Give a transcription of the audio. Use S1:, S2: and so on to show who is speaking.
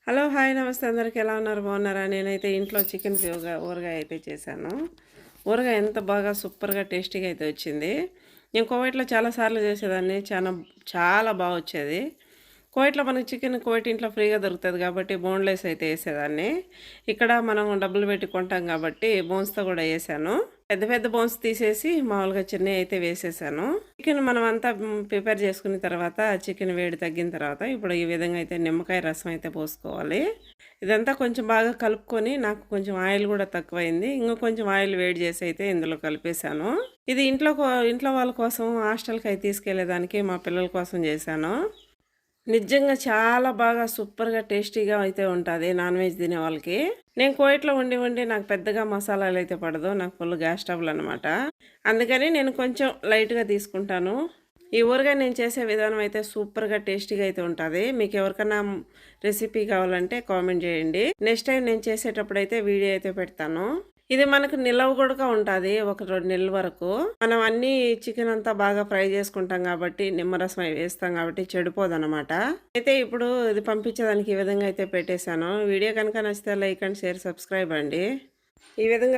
S1: Hello! Hi! నమస్తే అందరికి ఎలా ఉన్నారు? బాగున్నారా? నేనైతే ఇంట్లో చికెన్ ఊరగాయ అయితే చేశాను. ఊరగాయ ఎంత బాగా సూపర్‌గా టేస్టీగా అయితే వచ్చింది. నేను కువైట్‌లో చాలా సార్లు చేసేదాన్ని. చాలా వచ్చేది. కువైట్‌లో మనకి చికెన్ కువైట్ ఇంట్లో ఫ్రీగా దొరుకుతది కాబట్టి బోన్‌లెస్ అయితే ఏసేదాన్ని. ఇక్కడ మనం డబ్బులు పెట్టి కొంటాం కాబట్టి బోన్స్‌తో కూడా ఏసాను. పెద్ద పెద్ద బోన్స్ తీసేసి మామూలుగా చిన్నయి అయితే వేసేసాను. చికెన్ మనం అంతా ప్రిపేర్ చేసుకున్న తర్వాత చికెన్ వేడి తగ్గిన తర్వాత ఇప్పుడు ఈ విధంగా అయితే నిమ్మకాయ రసం అయితే పోసుకోవాలి. ఇదంతా కొంచెం బాగా కలుపుకొని నాకు కొంచెం ఆయిల్ కూడా తక్కువైంది. ఇంక కొంచెం ఆయిల్ వేడి చేసి అయితే ఇందులో కలిపేసాను. ఇది ఇంట్లో వాళ్ళ కోసం హాస్టల్‌కి అయి తీసుకెళ్ళేదానికి మా పిల్లల కోసం చేశాను. నిజంగా చాలా బాగా సూపర్‌గా టేస్టీగా అయితే ఉంటది నాన్ వెజ్ తినే వాళ్ళకి. నేను కువైట్‌లో ఉండి నాకు పెద్దగా మసాలాలైతే పడదు. నాకు ఫుల్ గ్యాస్ ట్రబుల్ అనమాట. అందుకని నేను కొంచెం లైట్‌గా తీసుకుంటాను. ఈ ఊరగాయ నేను చేసే విధానం అయితే సూపర్‌గా టేస్టీగా అయితే ఉంటది. మీకు ఎవరికన్నా రెసిపీ కావాలంటే కామెంట్ చేయండి. నెక్స్ట్ టైం నేను చేసేటప్పుడైతే వీడియో అయితే పెడతాను. ఇది మనకు నిలవ గూడక ఉంటాది. ఒక 2 నెలల వరకు. మనం అన్నీ చికెన్ అంతా బాగా ఫ్రై చేసుకుంటాం గాబట్టి, నిమ్మరసం అయి వేస్తాం గాబట్టి చెడిపోదనమాట. అయితే ఇప్పుడు ఇది పంపించేదానికి ఈ విధంగా అయితే పెట్టేశాను. వీడియో కనుక నచ్చితే లైక్ అండ్ షేర్, సబ్స్క్రైబ్ అండి. ఈ విధంగా